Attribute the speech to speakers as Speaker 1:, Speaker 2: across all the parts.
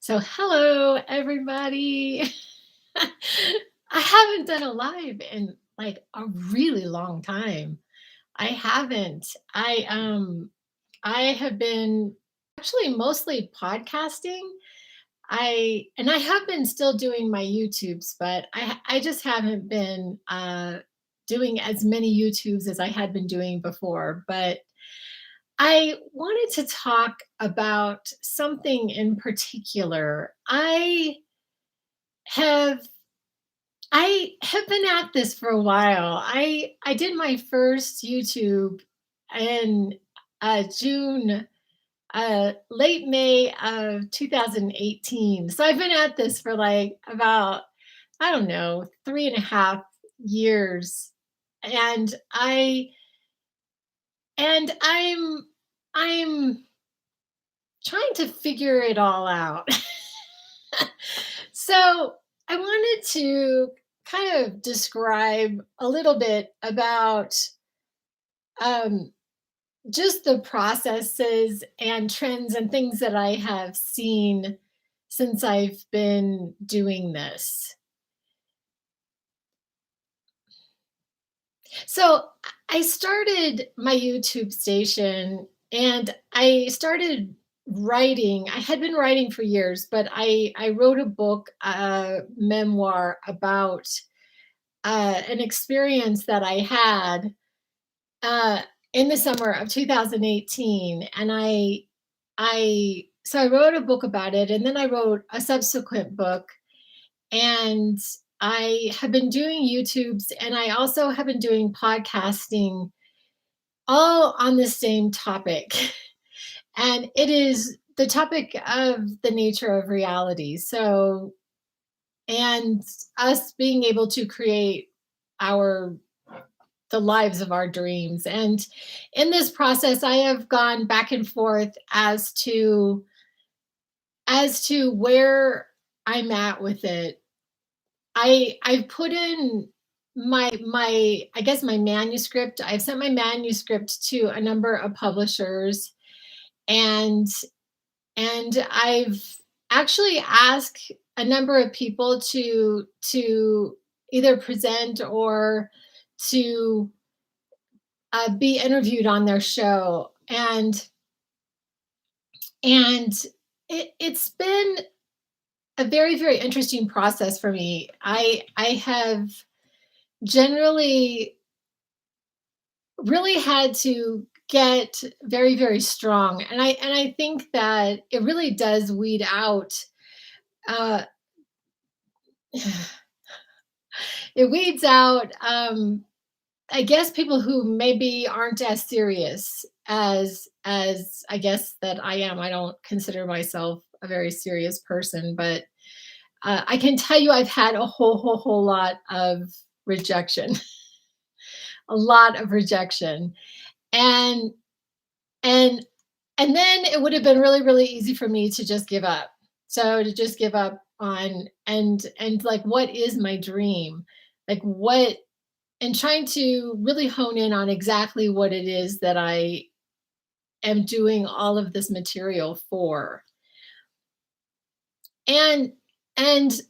Speaker 1: So, hello, everybody. I haven't done a live in like a really long time. I haven't. I have been actually mostly podcasting. I have been still doing my YouTubes, but I just haven't been doing as many YouTubes as I had been doing before. But I wanted to talk about something in particular. Have I have been at this for a while. I did my first YouTube in June, late May of 2018. So I've been at this for like about, I don't know, 3.5 years. And I'm trying to figure it all out. So I wanted to kind of describe a little bit about um, just the processes and trends and things that I have seen since I've been doing this. So I started my YouTube station and I started writing. I had been writing for years, but I wrote a book, a memoir about an experience that I had uh, in the summer of 2018, and I wrote a book about it, and then I wrote a subsequent book, and I have been doing YouTubes, and I also have been doing podcasting, all on the same topic, and it is the topic of the nature of reality. So, and us being able to create our the lives of our dreams. And in this process, I have gone back and forth as to where I'm at with it. I've put in my I guess my manuscript. I've sent my manuscript to a number of publishers, and I've actually asked a number of people to either present or to be interviewed on their show, and it's been a very, very interesting process for me. I have generally really had to get very, very strong, and I think that it really does weed out. Uh, it weeds out, I guess, people who maybe aren't as serious as I guess that I am. I don't consider myself a very serious person, but I can tell you I've had a whole lot of rejection, a lot of rejection, and and and then it would have been really, really easy for me to just give up. So to just give up on, and like, what is my dream? Like, what, and trying to really hone in on exactly what it is that I am doing all of this material for. And and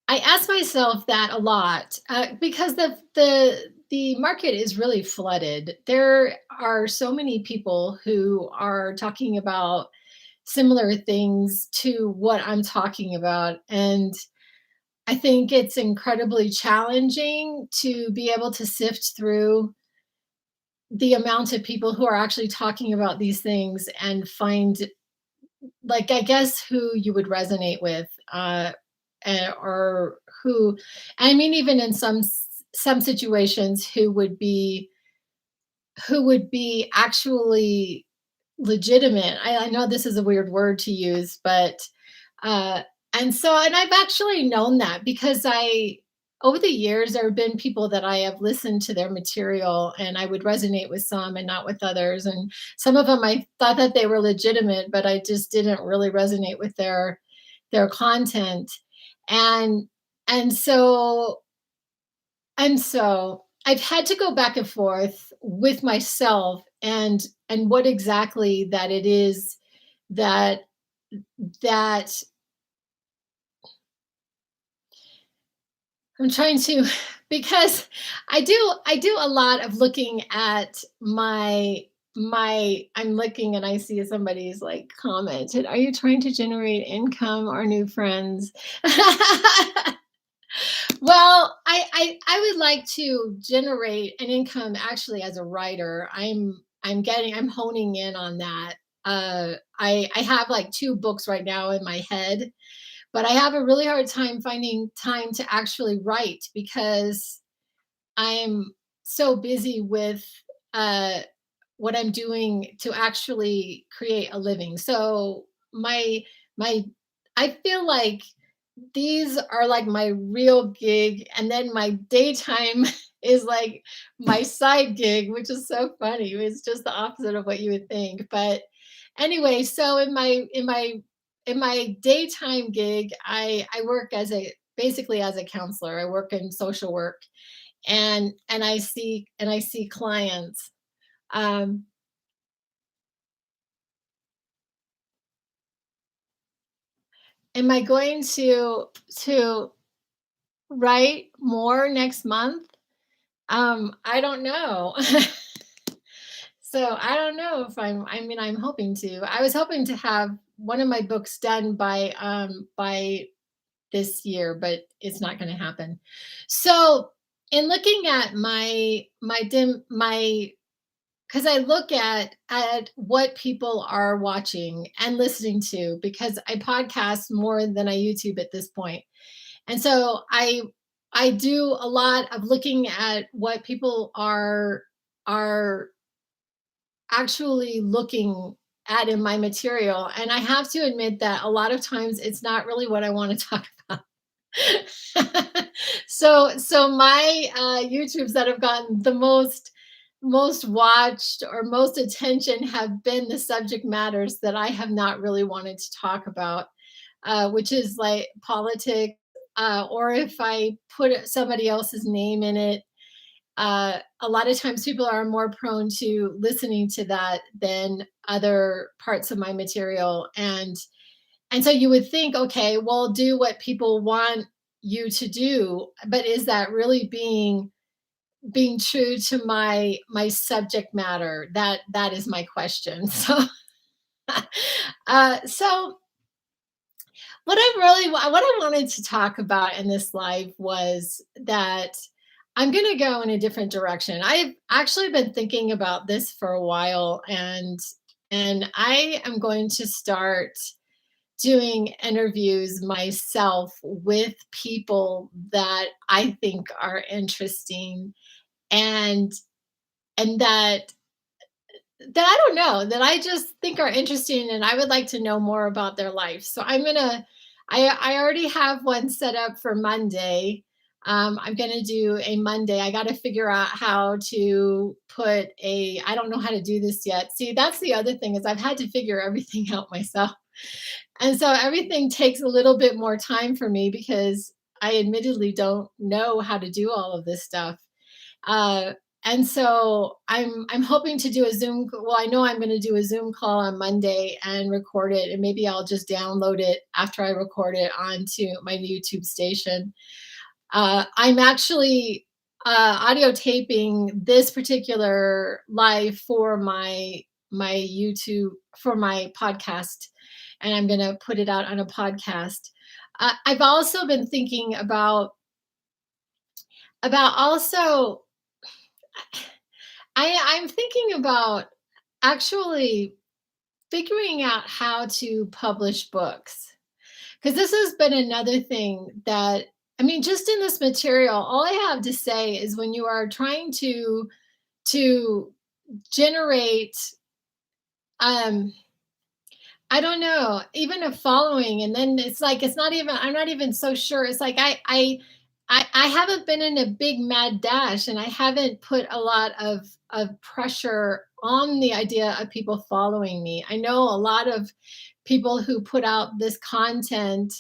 Speaker 1: I ask myself that a lot, because the market is really flooded. There are so many people who are talking about similar things to what I'm talking about, and I think it's incredibly challenging to be able to sift through the amount of people who are actually talking about these things and find, like, I guess, who you would resonate with, or who, I mean, even in some situations, who would be actually legitimate. I know this is a weird word to use, but uh, and I've actually known that because I over the years there have been people that I have listened to their material and I would resonate with some and not with others, and some of them I thought that they were legitimate, but I just didn't really resonate with their content, and and so I've had to go back and forth with myself and what exactly that it is that that I'm trying to because I do a lot of looking at my I'm looking and I see somebody's like commented, "Are you trying to generate income or new friends?" Well, I would like to generate an income actually as a writer. I'm honing in on that. I have like 2 books right now in my head, but I have a really hard time finding time to actually write because I'm so busy with uh what I'm doing to actually create a living. So my I feel like these are like my real gig, and then my daytime is like my side gig, which is so funny. It's just the opposite of what you would think. But anyway, so in my daytime gig, I work as a basically as a counselor. I work in social work, and I see clients. Um, am I going to write more next month? I don't know. So I don't know if I mean, I'm hoping to. I was hoping to have one of my books done by this year, but it's not going to happen. So in looking at my because I look at what people are watching and listening to because I podcast more than I YouTube at this point. And so I do a lot of looking at what people are actually looking at in my material, and I have to admit that a lot of times it's not really what I want to talk about. So my YouTubes that have gotten the most watched or most attention have been the subject matters that I have not really wanted to talk about, which is like politics, or if I put somebody else's name in it. A lot of times people are more prone to listening to that than other parts of my material, and so you would think, okay, well, do what people want you to do, but is that really being true to my subject matter? That is my question. So what I wanted to talk about in this live was that I'm going to go in a different direction. I've actually been thinking about this for a while, and I am going to start doing interviews myself with people that I think are interesting, and and that I don't know, that I just think are interesting, and I would like to know more about their life. So I already have one set up for Monday. I'm gonna do a Monday. I got to figure out how to put a. I don't know how to do this yet. See, that's the other thing is I've had to figure everything out myself, and so everything takes a little bit more time for me because I admittedly don't know how to do all of this stuff. Uh, and so I'm hoping to do a Well, I know I'm going to do a Zoom call on Monday and record it, and maybe I'll just download it after I record it onto my YouTube station. I'm actually audio taping this particular live for my YouTube for my podcast, and I'm going to put it out on a podcast. I've also been thinking about also I'm thinking about actually figuring out how to publish books because this has been another thing that I mean, just in this material, all I have to say is when you are trying to generate, um, I don't know, even a following, and then it's like it's not even. I'm not even so sure. It's like I haven't been in a big mad dash, and I haven't put a lot of pressure on the idea of people following me. I know a lot of people who put out this content,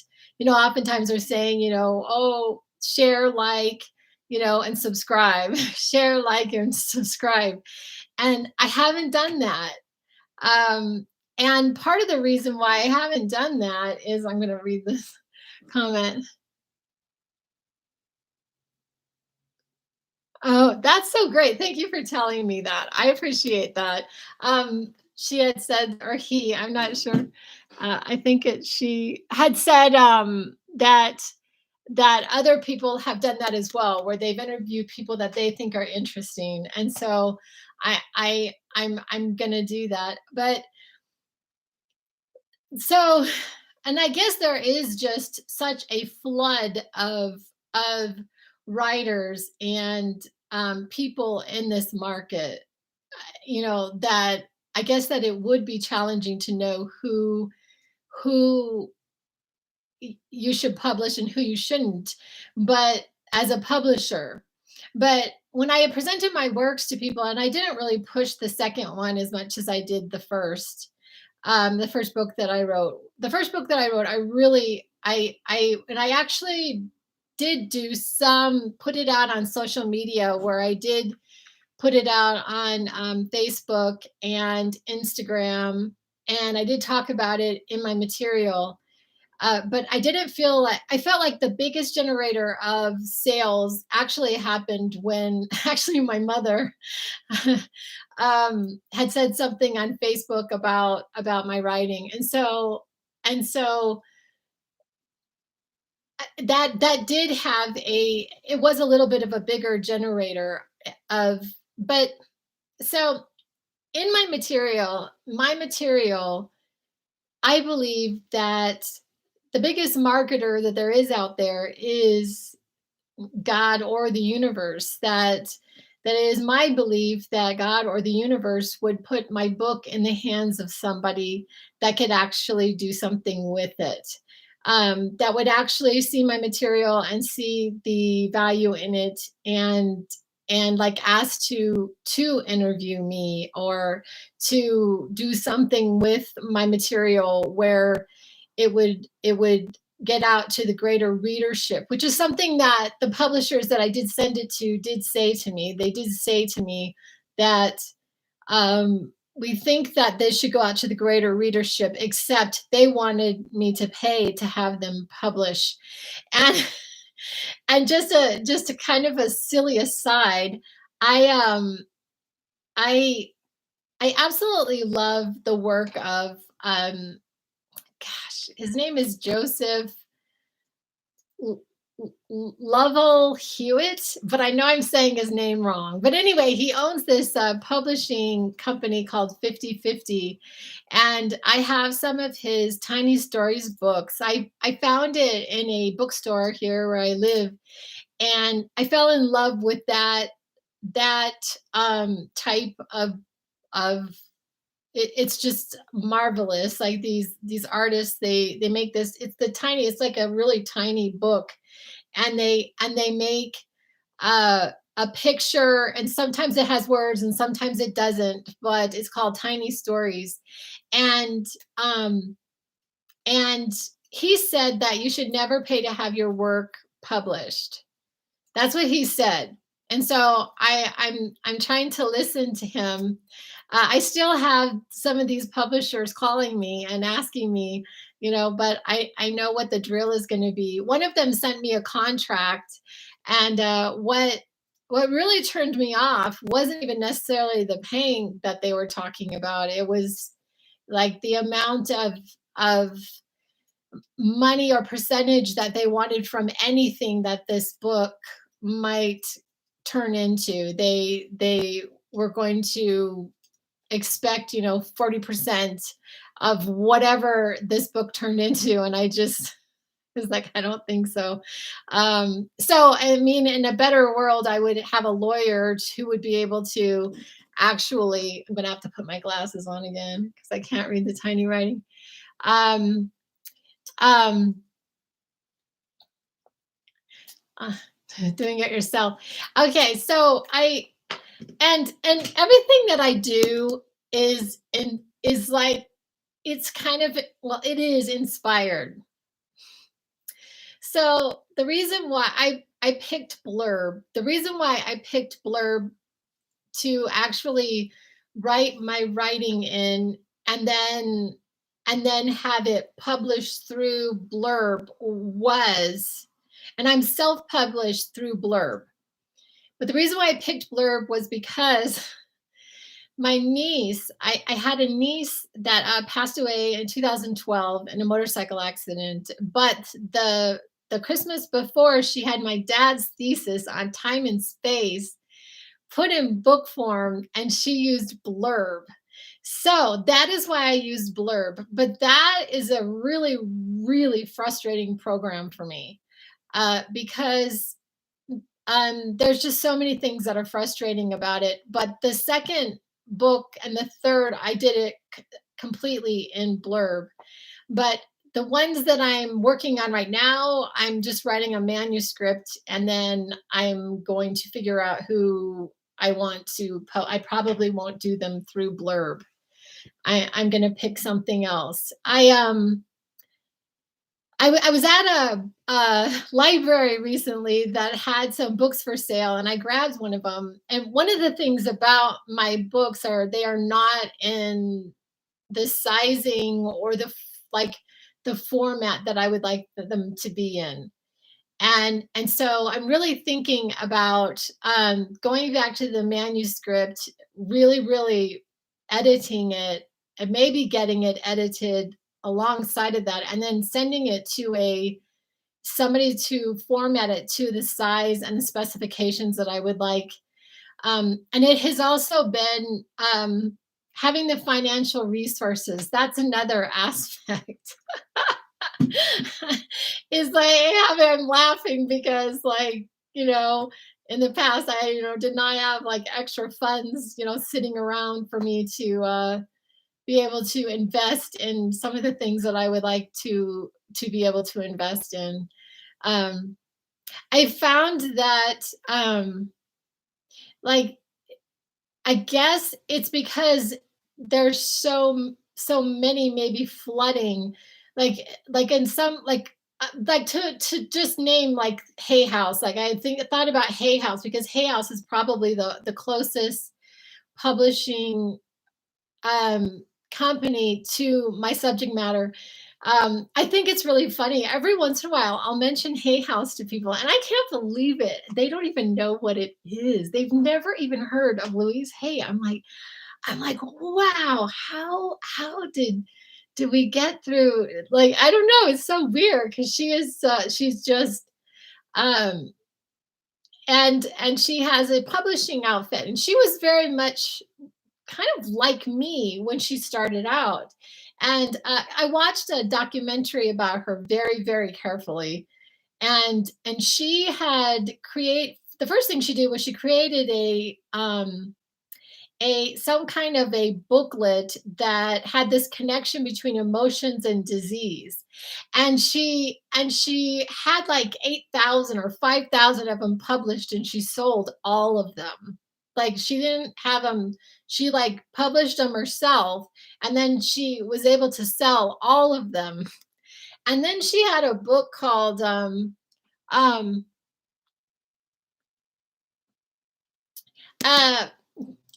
Speaker 1: oftentimes are saying, oh, share, like, and subscribe, share, like, and subscribe. And I haven't done that. Um, And part of the reason why I haven't done that is I'm going to read this comment. Oh, that's so great. Thank you for telling me that. I appreciate that. She had said, or he, I'm not sure. I think she had said that other people have done that as well, where they've interviewed people that they think are interesting, and so I'm gonna do that. But so, and I guess there is just such a flood of writers and people in this market, that I guess that it would be challenging to know who you should publish and who you shouldn't, but as a publisher. But when I had presented my works to people, and I didn't really push the second one as much as I did the first book that I wrote. The first book that I wrote, I really, and I actually did do some, put it out on social media, where I did put it out on Facebook and Instagram, and I did talk about it in my material. But I didn't feel like, I felt like the biggest generator of sales actually happened when actually my mother had said something on Facebook about my writing, and so that did have it was a little bit of a bigger generator of, but so in my material, I believe that the biggest marketer that there is out there is God or the universe. That is my belief that God or the universe would put my book in the hands of somebody that could actually do something with it. That would actually see my material and see the value in it, and like ask to interview me, or to do something with my material where it would get out to the greater readership, which is something that the publishers that I did send it to did say to me. They did say to me that we think that this should go out to the greater readership, except they wanted me to pay to have them publish. And and just a kind of a silly aside, I I I absolutely love the work of gosh, his name is Joseph Lovell Hewitt, but I know I'm saying his name wrong. But anyway, he owns this publishing company called 50/50, and I have some of his Tiny Stories books. I found it in a bookstore here where I live, and I fell in love with that type of it's just marvelous. Like these artists, they make this. It's the tiny. It's like a really tiny book, and they make a picture, and sometimes it has words and sometimes it doesn't, but it's called Tiny Stories. and um and he said that you should never pay to have your work published. That's what he said. And so I'm trying to listen to him. I still have some of these publishers calling me and asking me, but I know what the drill is going to be. One of them sent me a contract, and what really turned me off wasn't even necessarily the paying that they were talking about. It was like the amount of money or percentage that they wanted from anything that this book might turn into. They were going to expect, 40% of whatever this book turned into. And I just was like, I don't think so. So I mean, in a better world, I would have a lawyer who would be able to actually, I'm gonna have to put my glasses on again because I can't read the tiny writing. Um, um, uh, Doing it yourself. Okay, so and everything that I do is like, it's kind of, well, it is inspired. So the reason why I picked Blurb, the reason why I picked Blurb to actually write my writing in, and then have it published through Blurb was, and I'm self-published through Blurb. But the reason why I picked Blurb was because my niece, I had a niece that passed away in 2012 in a motorcycle accident. But the Christmas before, she had my dad's thesis on time and space put in book form, and she used Blurb. So that is why I used Blurb. But that is a really, really frustrating program for me because there's just so many things that are frustrating about it. But the second book and the third, I did it completely in Blurb. But the ones that I'm working on right now, I'm just writing a manuscript, and then I'm going to figure out who I want to. I probably won't do them through Blurb. I'm going to pick something else. I was at a library recently that had some books for sale, and I grabbed one of them. And one of the things about my books are they are not in the sizing or like the format that I would like them to be in. And so I'm really thinking about going back to the manuscript, really, really editing it, and maybe getting it edited alongside of that, and then sending it to a somebody to format it to the size and the specifications that I would like. And it has also been having the financial resources. That's another aspect. Is like I'm laughing because in the past I did not have like extra funds sitting around for me to be able to invest in some of the things that I would like to be able to invest in. um I found that like I guess it's because there's so many maybe flooding, like in some like to just name like Hay House. Like I thought about Hay House because Hay House is probably the closest publishing company to my subject matter. I think it's really funny. Every once in a while, I'll mention Hay House to people, and I can't believe it. They don't even know what it is. They've never even heard of Louise Hay. I'm like, wow, how did we get through? Like, I don't know. It's so weird because she's just um and she has a publishing outfit, and she was very much kind of like me when she started out. And I watched a documentary about her very, very carefully. And she had create the first thing she did was she created a some kind of a booklet that had this connection between emotions and disease. And she had like 8,000 or 5,000 of them published, and she sold all of them. Like, she didn't have them, she like published them herself, and then she was able to sell all of them. And then she had a book called um uh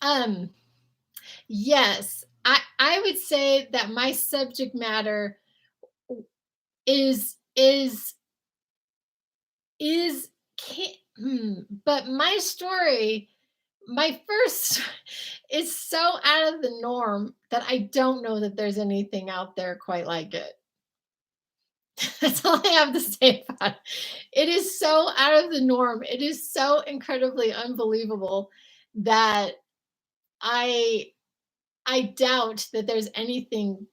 Speaker 1: um yes, I would say that my subject matter is is can but my story, my first is so out of the norm that I don't know that there's anything out there quite like it. That's all I have to say about it. It is so out of the norm. It is so incredibly unbelievable that I I doubt that there's anything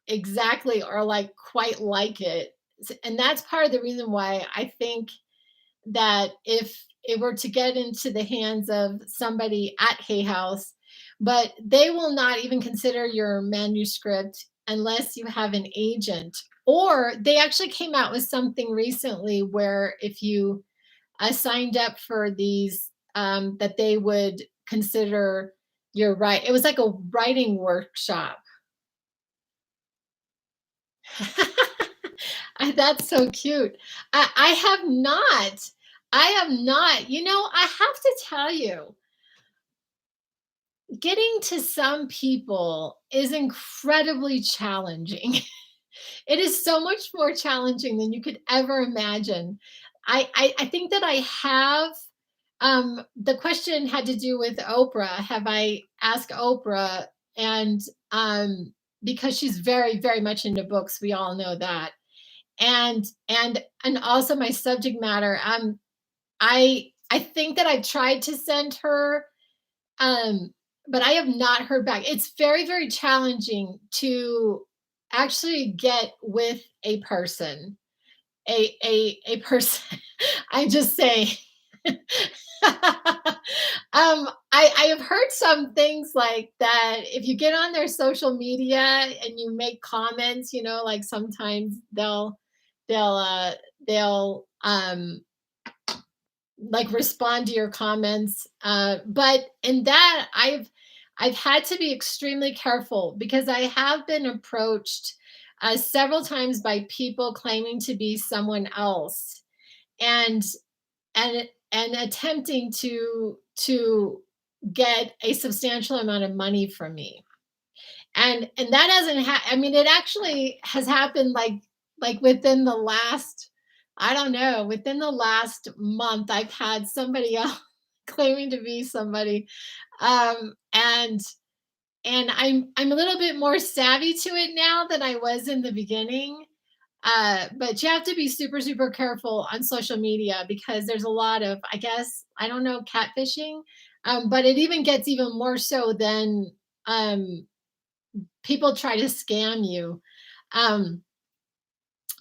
Speaker 1: exactly or like quite like it. And that's part of the reason why I think that if it were to get into the hands of somebody at Hay House, but they will not even consider your manuscript unless you have an agent. Or they actually came out with something recently where if you signed up for these, that they would consider your right. It was like a writing workshop. That's so cute. I have not. I have not. I have to tell you, getting to some people is incredibly challenging. It is so much more challenging than you could ever imagine. I think that I have the question had to do with Oprah. Have I asked Oprah? And because she's very, very much into books, we all know that. And also my subject matter. I think that I've tried to send her, um, but I have not heard back. It's very, very challenging to actually get with a person. A person. I just say I have heard some things like that if you get on their social media and you make comments, like sometimes they'll uh they'll like respond to your comments. But in that I've had to be extremely careful because I have been approached several times by people claiming to be someone else and and attempting to get a substantial amount of money from me. And that hasn't I mean, it actually has happened like within the last, I don't know, within the last month I've had somebody else claiming to be somebody. And I'm a little bit more savvy to it now than I was in the beginning. But you have to be super, super careful on social media because there's a lot of, I guess, I don't know, catfishing. But it even gets even more so than um, people try to scam you. Um,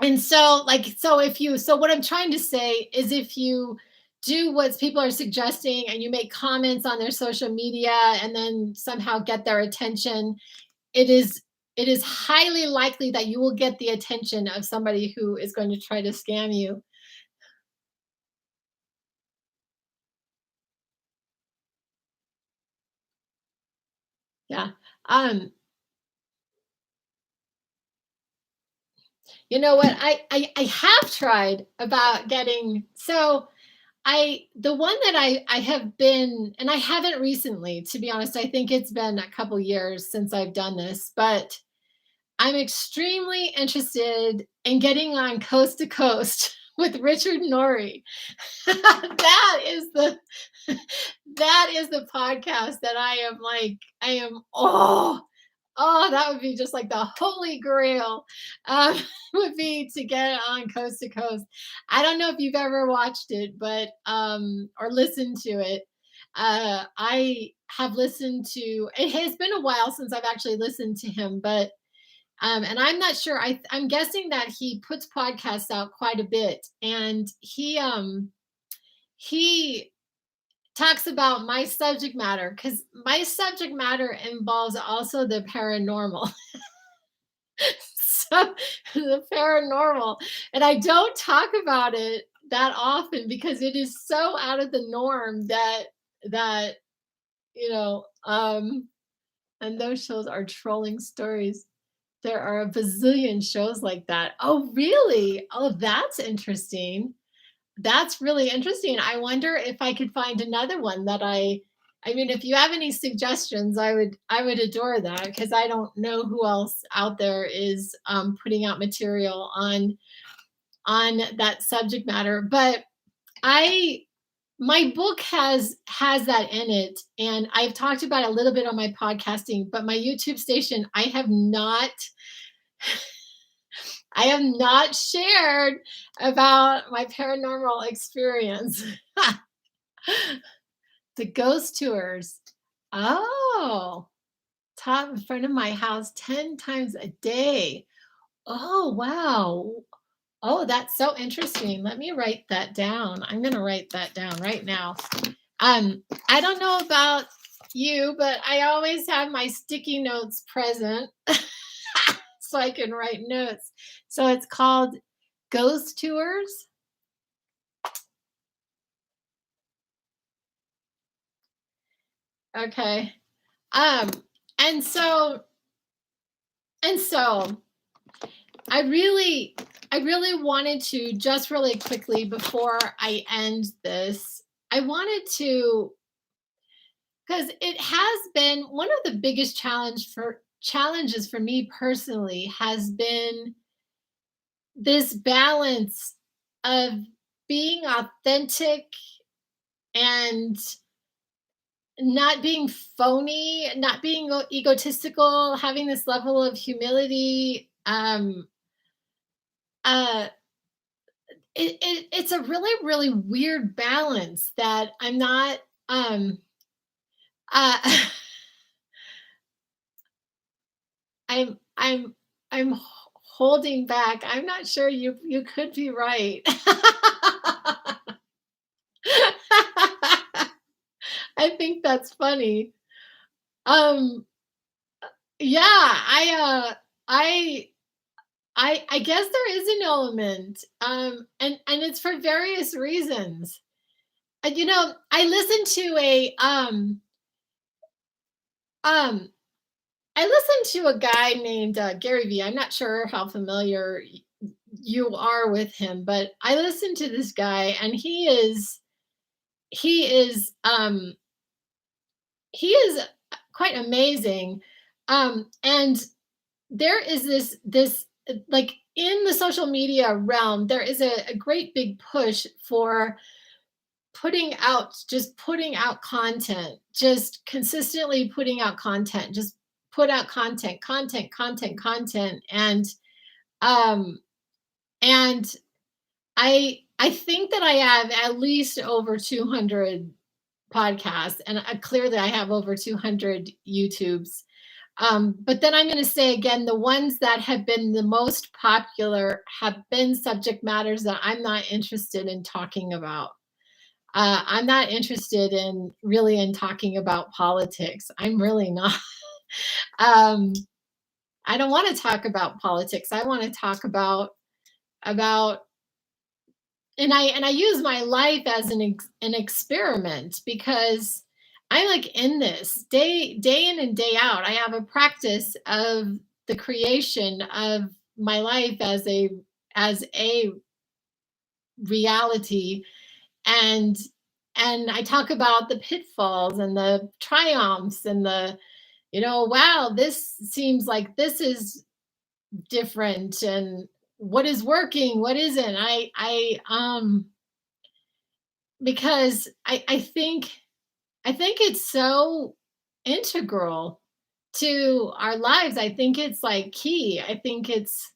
Speaker 1: and so, so what I'm trying to say is if you do what people are suggesting and you make comments on their social media and then somehow get their attention, it is it is highly likely that you will get the attention of somebody who is going to try to scam you. Yeah. Um, you know what? I have tried about getting, so I the one that I have been, and I haven't recently, to be honest. I think it's been a couple years since I've done this, but I'm extremely interested in getting on Coast to Coast with Richard Norrie. That is the that is the podcast that I am, that would be just like the holy grail, um, would be to get on Coast to Coast. I don't know if you've ever watched it, but or listened to it. I have listened to it. Has been a while since I've actually listened to him, but and I'm not sure. I'm guessing that he puts podcasts out quite a bit, and he talks about my subject matter because my subject matter involves also the paranormal. So the paranormal, and I don't talk about it that often because it is so out of the norm that you know and those shows are trolling stories. There are a bazillion shows like that. Oh, really? Oh, that's interesting. That's really interesting. I wonder if I could find another one that I mean, if you have any suggestions, I would adore that because I don't know who else out there is putting out material on that subject matter. But I my book has that in it, and I've talked about it a little bit on my podcasting, but my YouTube station, I have not shared about my paranormal experience. The ghost tours. Oh, top in front of my house 10 times a day. Oh, wow. Oh, that's so interesting. Let me write that down. I'm going to write that down right now. I don't know about you, but I always have my sticky notes present so I can write notes. So it's called Ghost Tours. Okay. Um, and so and so I really wanted to just really quickly before I end this, I wanted to because it has been one of the biggest challenges for me personally has been this balance of being authentic and not being phony, not being egotistical, having this level of humility. Uh, it's a really, really weird balance that I'm not. Um, uh, I'm I'm holding back. I'm not sure you could be right. I think that's funny. Um, yeah, I I guess there is an element, and it's for various reasons. I listened to um, I listened to a guy named Gary Vee. I'm not sure how familiar you are with him, but I listened to this guy, and he is he is quite amazing. And there is this like in the social media realm, there is a great big push for putting out content, just consistently putting out content, just put out content, um and I think that I have at least over 200 podcasts, and clearly I have over 200 YouTubes. But then I'm going to say again, the ones that have been the most popular have been subject matters that I'm not interested in talking about. I'm not interested in really in talking about politics. I'm really not. um, I don't want to talk about politics. I want to talk about and I use my life as an experiment because I'm like in this day in and day out. I have a practice of the creation of my life as a reality, and I talk about the pitfalls and the triumphs and the wow, this seems like this is different, and what is working, what isn't. I because I think it's so integral to our lives. I think it's like key. I think it's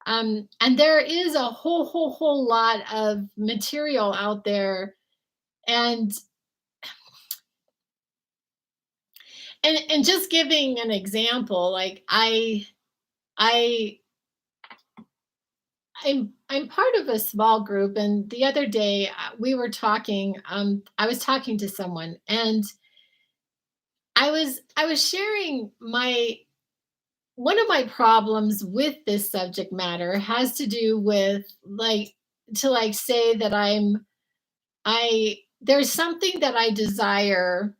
Speaker 1: and there is a whole lot of material out there, and and just giving an example, like I I'm part of a small group, and the other day we were talking. I was talking to someone, and I was sharing my one of my problems with this subject matter has to do with like to like say that I there's something that I desire,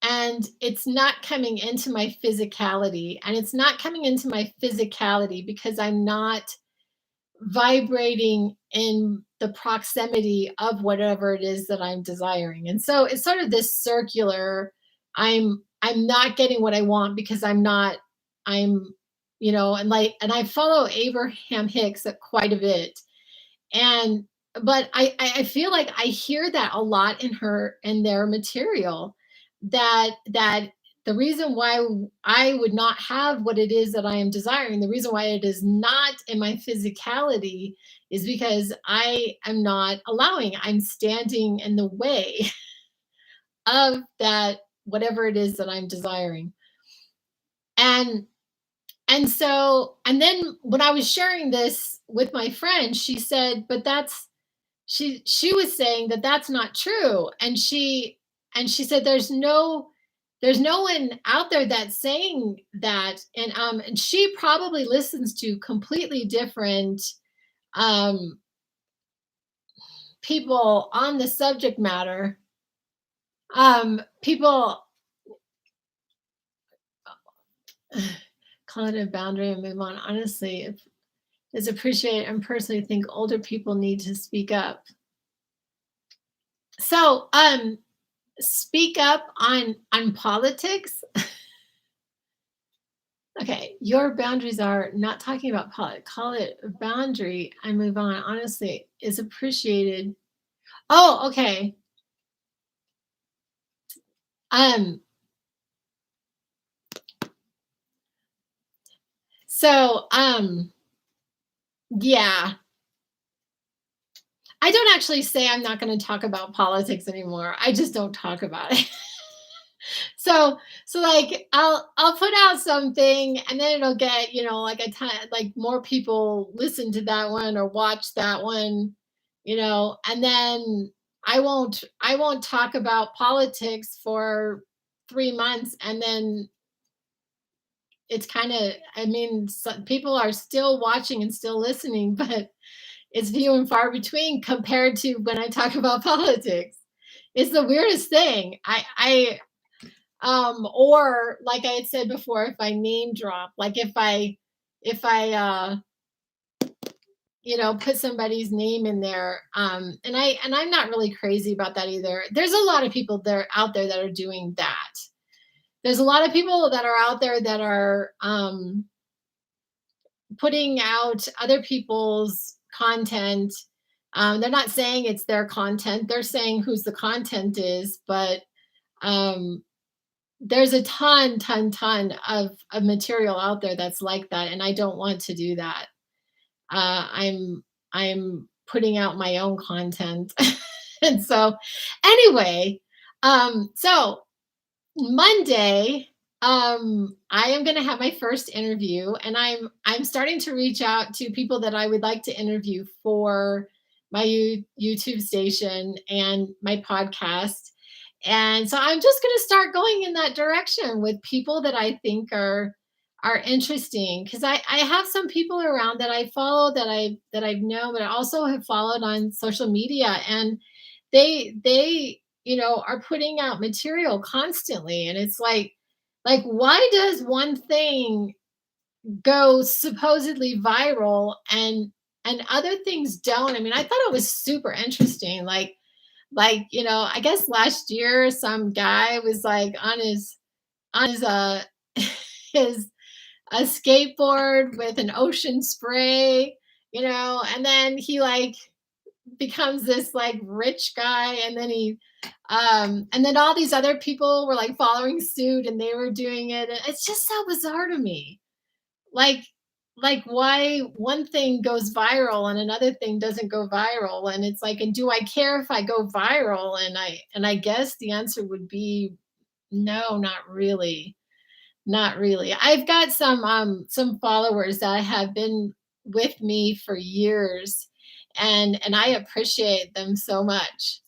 Speaker 1: and it's not coming into my physicality, and it's not coming into my physicality because I'm not vibrating in the proximity of whatever it is that I'm desiring. And so it's sort of this circular, I'm not getting what I want because I'm and I follow Abraham Hicks quite a bit. And but I feel like I hear that a lot in their material, that the reason why I would not have what it is that I am desiring, the reason why it is not in my physicality is because I am not allowing, I'm standing in the way of that, whatever it is that I'm desiring. And and then when I was sharing this with my friend, she said, but she was saying that that's not true, and she said there's no one out there that's saying that, and she probably listens to completely different um people on the subject matter. People call it a boundary and move on. Honestly, it's appreciated, and personally think older people need to speak up. So speak up on politics. Okay, your boundaries are not talking about politics. Call it a boundary and move on. Honestly, is appreciated. Oh, okay. Um, so yeah. I don't actually say I'm not going to talk about politics anymore. I just don't talk about it. So like I'll put out something and then it'll get, like a ton, like more people listen to that one or watch that one, and then I won't talk about politics for 3 months, and then it's kind of, I mean, people are still watching and still listening, but it's few and far between compared to when I talk about politics. It's the weirdest thing. Or like I had said before, if I name drop, like if I put somebody's name in there, and I'm not really crazy about that either. There's a lot of people there out there that are doing that. There's a lot of people that are out there that are putting out other people's content. They're not saying it's their content. They're saying whose the content is, but um, there's a ton of material out there that's like that, and I don't want to do that. I'm putting out my own content, and so anyway, so Monday, I am going to have my first interview, and I'm starting to reach out to people that I would like to interview for my YouTube station and my podcast. And so I'm just going to start going in that direction with people that I think are interesting, because I have some people around that I follow, that I've known, but I also have followed on social media, and they are putting out material constantly, and it's like why does one thing go supposedly viral and other things don't? I mean, I thought it was super interesting. Like I guess last year some guy was like on his his a skateboard with an ocean spray, and then he like becomes this like rich guy, and then all these other people were like following suit, and they were doing it, and it's just so bizarre to me. Like like why one thing goes viral and another thing doesn't go viral, and it's like, and do I care if I go viral? And I guess the answer would be no, not really. Not really. I've got some followers that have been with me for years, and I appreciate them so much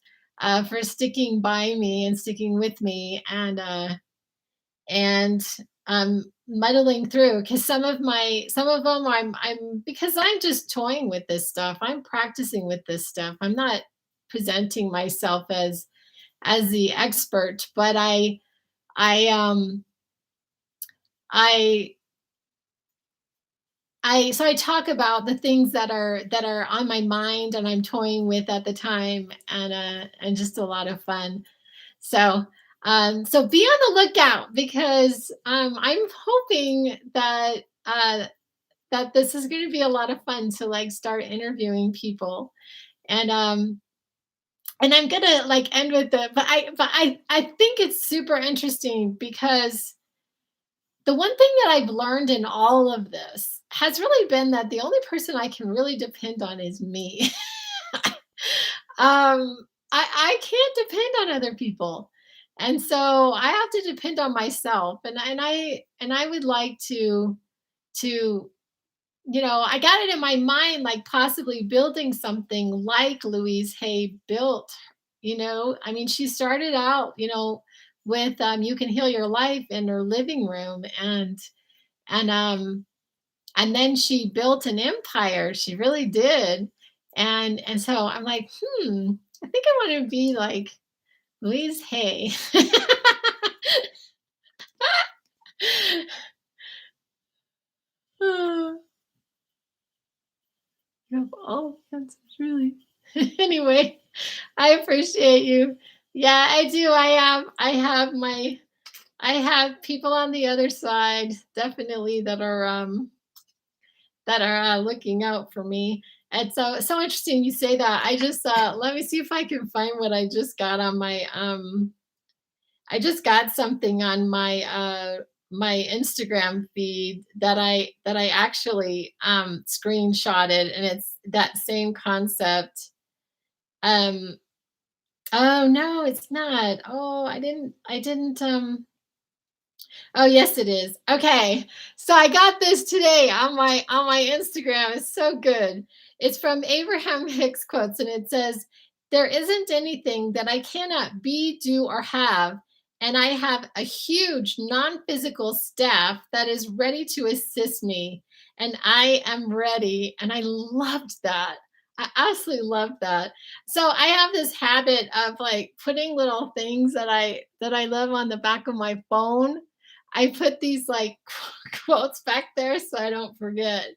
Speaker 1: for sticking by me and sticking with me, and muddling through, because some of them I'm because I'm just toying with this stuff. I'm practicing with this stuff. I'm not presenting myself as the expert, but I I I talk about the things that are on my mind and I'm toying with at the time, and just a lot of fun. So be on the lookout, because I'm hoping that this is going to be a lot of fun to like start interviewing people, and I'm gonna like end with the but I think it's super interesting, because the one thing that I've learned in all of this has really been that the only person I can really depend on is me. I can't depend on other people, and so I have to depend on myself. And I would like to I got it in my mind, like possibly building something like Louise Hay built. I mean, she started out, with You Can Heal Your Life in her living room, and and then she built an empire. She really did. And so I'm like, I think I want to be like Louise Hay. Oh, you have all the answers, really. Anyway, I appreciate you. Yeah, I do. I have people on the other side definitely that are looking out for me. And so it's so interesting you say that. I just let me see if I can find what I just got on my I just got something on my Instagram feed that I actually screenshotted, and it's that same concept. Um oh no, it's not. Oh, I didn't oh yes it is. Okay. So I got this today on my Instagram. It's so good. It's from Abraham Hicks quotes, and it says, "There isn't anything that I cannot be, do or have, and I have a huge non-physical staff that is ready to assist me, and I am ready." And I loved that. I absolutely love that. So I have this habit of like putting little things that I love on the back of my phone. I put these like quotes back there so I don't forget.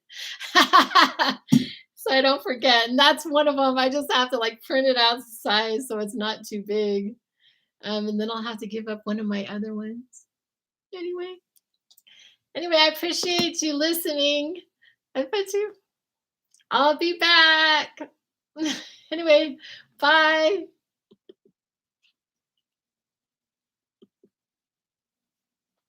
Speaker 1: So I don't forget. And that's one of them. I just have to like print it out size so it's not too big. And then I'll have to give up one of my other ones. Anyway, I appreciate you listening. I bet you I'll be back. Anyway, bye.